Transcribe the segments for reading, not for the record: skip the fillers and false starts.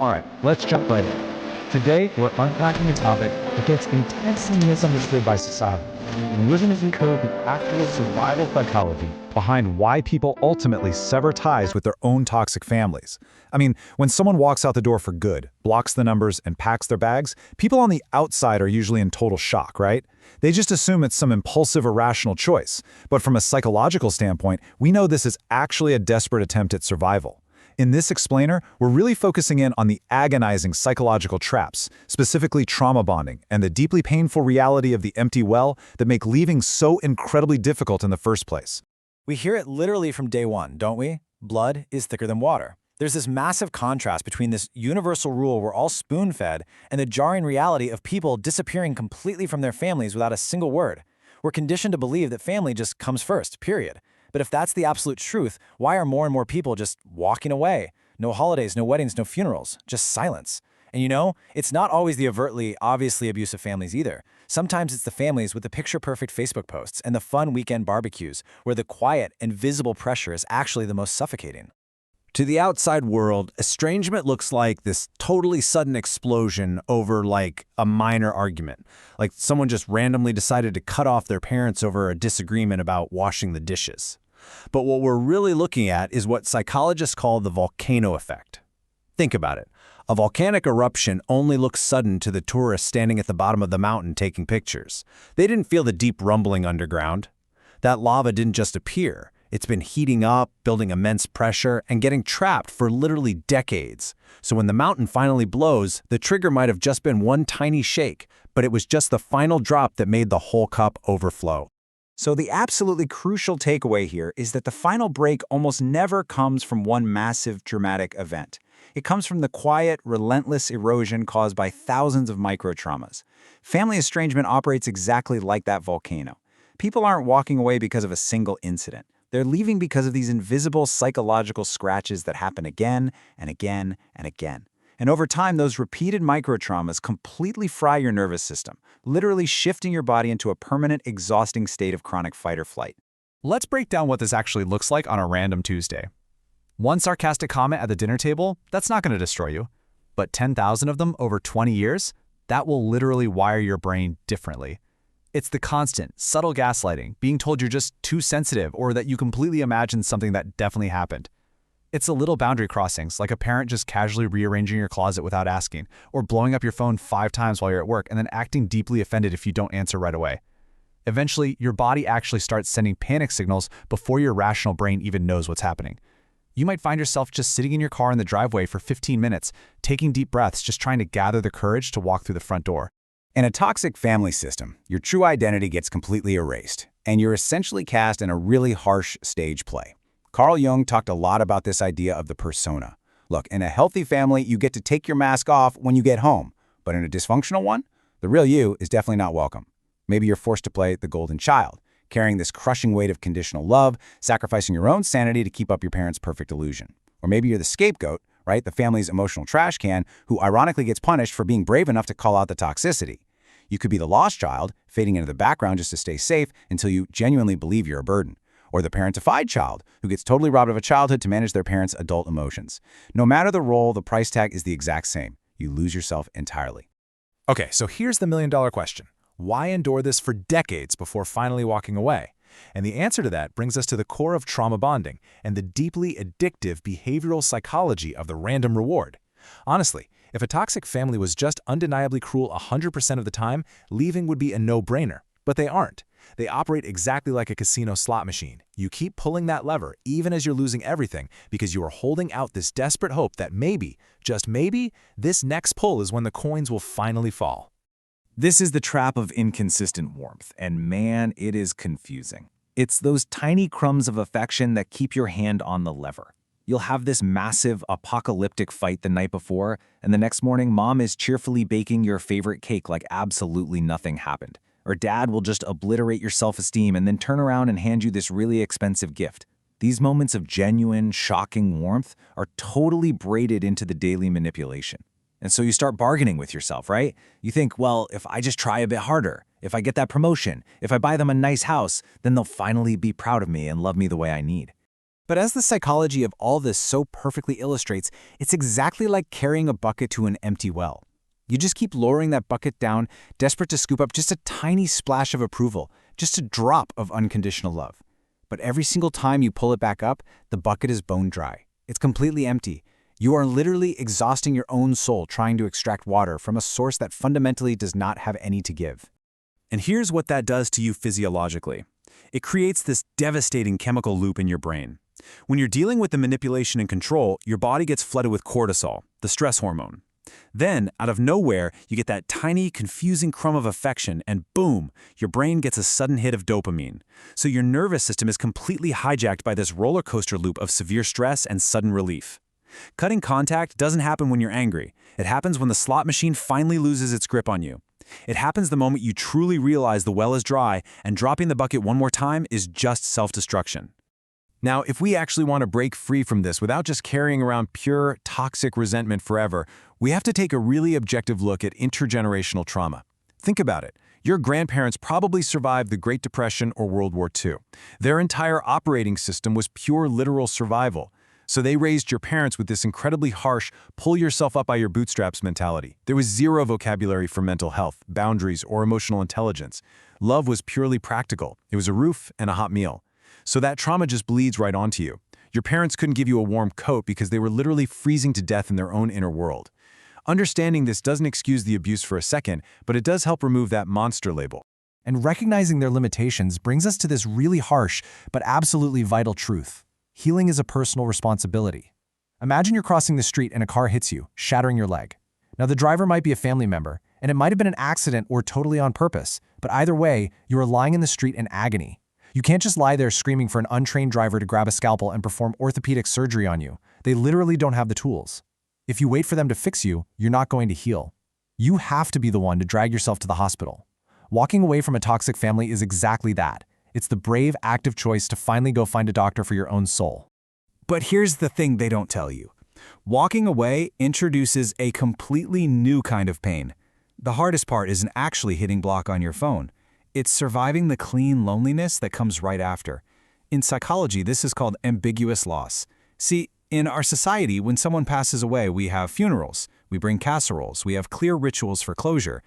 Alright, let's jump right in. Today, we're unpacking a topic that gets intensely misunderstood by society. And we're going to decode the actual survival psychology Behind why people ultimately sever ties with their own toxic families. I mean, when someone walks out the door for good, blocks the numbers, and packs their bags, people on the outside are usually in total shock, right? They just assume it's some impulsive, irrational choice. But from a psychological standpoint, we know this is actually a desperate attempt at survival. In this explainer, we're really focusing in on the agonizing psychological traps, specifically trauma bonding, and the deeply painful reality of the empty well that make leaving so incredibly difficult in the first place. We hear it literally from day one, don't we? Blood is thicker than water. There's this massive contrast between this universal rule we're all spoon-fed and the jarring reality of people disappearing completely from their families without a single word. We're conditioned to believe that family just comes first, period. But if that's the absolute truth, why are more and more people just walking away? No holidays, no weddings, no funerals, just silence. And you know, it's not always the overtly, obviously abusive families either. Sometimes it's the families with the picture-perfect Facebook posts and the fun weekend barbecues, where the quiet and visible pressure is actually the most suffocating. To the outside world, estrangement looks like this totally sudden explosion over like a minor argument. Like someone just randomly decided to cut off their parents over a disagreement about washing the dishes. But what we're really looking at is what psychologists call the volcano effect. Think about it. A volcanic eruption only looks sudden to the tourists standing at the bottom of the mountain taking pictures. They didn't feel the deep rumbling underground. That lava didn't just appear. It's been heating up, building immense pressure, and getting trapped for literally decades. So when the mountain finally blows, the trigger might have just been one tiny shake, but it was just the final drop that made the whole cup overflow. So the absolutely crucial takeaway here is that the final break almost never comes from one massive dramatic event. It comes from the quiet, relentless erosion caused by thousands of micro-traumas. Family estrangement operates exactly like that volcano. People aren't walking away because of a single incident. They're leaving because of these invisible psychological scratches that happen again and again and again. And over time, those repeated micro-traumas completely fry your nervous system, literally shifting your body into a permanent, exhausting state of chronic fight or flight. Let's break down what this actually looks like on a random Tuesday. One sarcastic comment at the dinner table, that's not going to destroy you. But 10,000 of them over 20 years, that will literally wire your brain differently. It's the constant, subtle gaslighting, being told you're just too sensitive or that you completely imagined something that definitely happened. It's the little boundary crossings, like a parent just casually rearranging your closet without asking, or blowing up your phone 5 times while you're at work and then acting deeply offended if you don't answer right away. Eventually, your body actually starts sending panic signals before your rational brain even knows what's happening. You might find yourself just sitting in your car in the driveway for 15 minutes, taking deep breaths, just trying to gather the courage to walk through the front door. In a toxic family system, your true identity gets completely erased, and you're essentially cast in a really harsh stage play. Carl Jung talked a lot about this idea of the persona. Look, in a healthy family, you get to take your mask off when you get home, but in a dysfunctional one, the real you is definitely not welcome. Maybe you're forced to play the golden child, carrying this crushing weight of conditional love, sacrificing your own sanity to keep up your parents' perfect illusion. Or maybe you're the scapegoat, right? The family's emotional trash can, who ironically gets punished for being brave enough to call out the toxicity. You could be the lost child, fading into the background just to stay safe until you genuinely believe you're a burden. Or the parentified child, who gets totally robbed of a childhood to manage their parents' adult emotions. No matter the role, the price tag is the exact same. You lose yourself entirely. Okay, so here's the million-dollar question. Why endure this for decades before finally walking away? And the answer to that brings us to the core of trauma bonding and the deeply addictive behavioral psychology of the random reward. Honestly, if a toxic family was just undeniably cruel 100% of the time, leaving would be a no-brainer. But they aren't. They operate exactly like a casino slot machine. You keep pulling that lever, even as you're losing everything, because you are holding out this desperate hope that maybe, just maybe, this next pull is when the coins will finally fall. This is the trap of inconsistent warmth, and man, it is confusing. It's those tiny crumbs of affection that keep your hand on the lever. You'll have this massive, apocalyptic fight the night before, and the next morning, mom is cheerfully baking your favorite cake like absolutely nothing happened. Or dad will just obliterate your self-esteem and then turn around and hand you this really expensive gift. These moments of genuine, shocking warmth are totally braided into the daily manipulation. And so you start bargaining with yourself, right? You think, well, if I just try a bit harder, if I get that promotion, if I buy them a nice house, then they'll finally be proud of me and love me the way I need. But as the psychology of all this so perfectly illustrates, it's exactly like carrying a bucket to an empty well. You just keep lowering that bucket down, desperate to scoop up just a tiny splash of approval, just a drop of unconditional love. But every single time you pull it back up, the bucket is bone dry. It's completely empty. You are literally exhausting your own soul trying to extract water from a source that fundamentally does not have any to give. And here's what that does to you physiologically. It creates this devastating chemical loop in your brain. When you're dealing with the manipulation and control, your body gets flooded with cortisol, the stress hormone. Then, out of nowhere, you get that tiny, confusing crumb of affection, and boom, your brain gets a sudden hit of dopamine. So your nervous system is completely hijacked by this roller coaster loop of severe stress and sudden relief. Cutting contact doesn't happen when you're angry. It happens when the slot machine finally loses its grip on you. It happens the moment you truly realize the well is dry, and dropping the bucket one more time is just self-destruction. Now, if we actually want to break free from this without just carrying around pure, toxic resentment forever, we have to take a really objective look at intergenerational trauma. Think about it. Your grandparents probably survived the Great Depression or World War II. Their entire operating system was pure literal survival. So they raised your parents with this incredibly harsh, pull-yourself-up-by-your-bootstraps mentality. There was zero vocabulary for mental health, boundaries, or emotional intelligence. Love was purely practical. It was a roof and a hot meal. So that trauma just bleeds right onto you. Your parents couldn't give you a warm coat because they were literally freezing to death in their own inner world. Understanding this doesn't excuse the abuse for a second, but it does help remove that monster label. And recognizing their limitations brings us to this really harsh but absolutely vital truth. Healing is a personal responsibility. Imagine you're crossing the street and a car hits you, shattering your leg. Now, the driver might be a family member, and it might have been an accident or totally on purpose, but either way, you are lying in the street in agony. You can't just lie there screaming for an untrained driver to grab a scalpel and perform orthopedic surgery on you. They literally don't have the tools. If you wait for them to fix you, you're not going to heal. You have to be the one to drag yourself to the hospital. Walking away from a toxic family is exactly that. It's the brave, active choice to finally go find a doctor for your own soul. But here's the thing they don't tell you. Walking away introduces a completely new kind of pain. The hardest part isn't actually hitting block on your phone. It's surviving the clean loneliness that comes right after. In psychology, this is called ambiguous loss. See, in our society, when someone passes away, we have funerals, we bring casseroles, we have clear rituals for closure.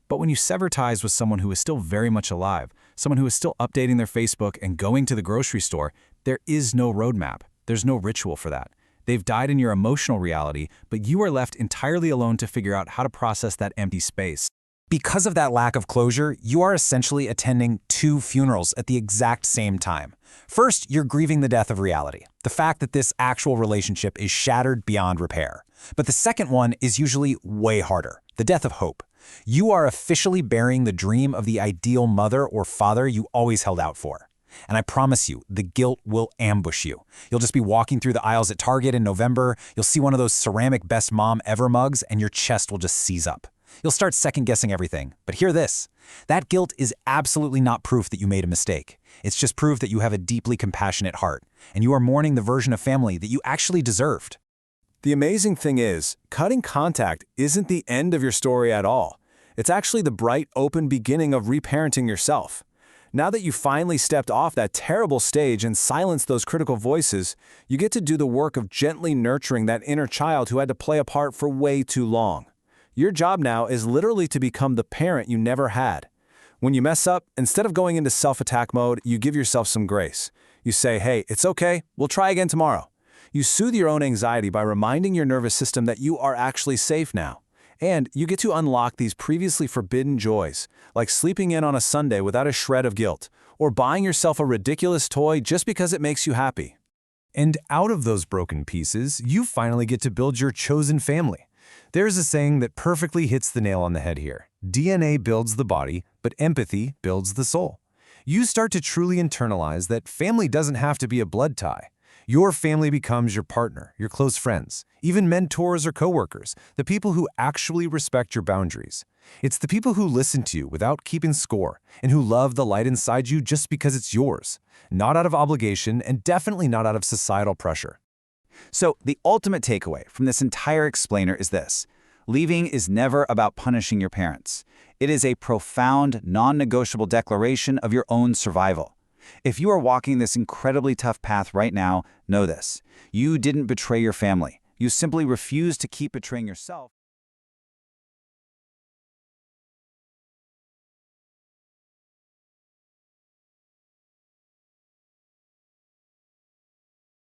But when you sever ties with someone who is still very much alive, someone who is still updating their Facebook and going to the grocery store, there is no roadmap. There's no ritual for that. They've died in your emotional reality, but you are left entirely alone to figure out how to process that empty space. Because of that lack of closure, you are essentially attending two funerals at the exact same time. First, you're grieving the death of reality, the fact that this actual relationship is shattered beyond repair. But the second one is usually way harder, the death of hope. You are officially burying the dream of the ideal mother or father you always held out for. And I promise you, the guilt will ambush you. You'll just be walking through the aisles at Target in November, you'll see one of those ceramic best mom ever mugs, and your chest will just seize up. You'll start second-guessing everything. But hear this. That guilt is absolutely not proof that you made a mistake. It's just proof that you have a deeply compassionate heart, and you are mourning the version of family that you actually deserved. The amazing thing is, cutting contact isn't the end of your story at all. It's actually the bright, open beginning of reparenting yourself. Now that you finally stepped off that terrible stage and silenced those critical voices, you get to do the work of gently nurturing that inner child who had to play a part for way too long. Your job now is literally to become the parent you never had. When you mess up, instead of going into self-attack mode, you give yourself some grace. You say, hey, it's okay, we'll try again tomorrow. You soothe your own anxiety by reminding your nervous system that you are actually safe now. And you get to unlock these previously forbidden joys, like sleeping in on a Sunday without a shred of guilt, or buying yourself a ridiculous toy just because it makes you happy. And out of those broken pieces, you finally get to build your chosen family. There's a saying that perfectly hits the nail on the head here. DNA builds the body, but empathy builds the soul. You start to truly internalize that family doesn't have to be a blood tie. Your family becomes your partner, your close friends, even mentors or coworkers, the people who actually respect your boundaries. It's the people who listen to you without keeping score and who love the light inside you just because it's yours, not out of obligation and definitely not out of societal pressure. So the ultimate takeaway from this entire explainer is this. Leaving is never about punishing your parents. It is a profound, non-negotiable declaration of your own survival. If you are walking this incredibly tough path right now, know this. You didn't betray your family. You simply refused to keep betraying yourself.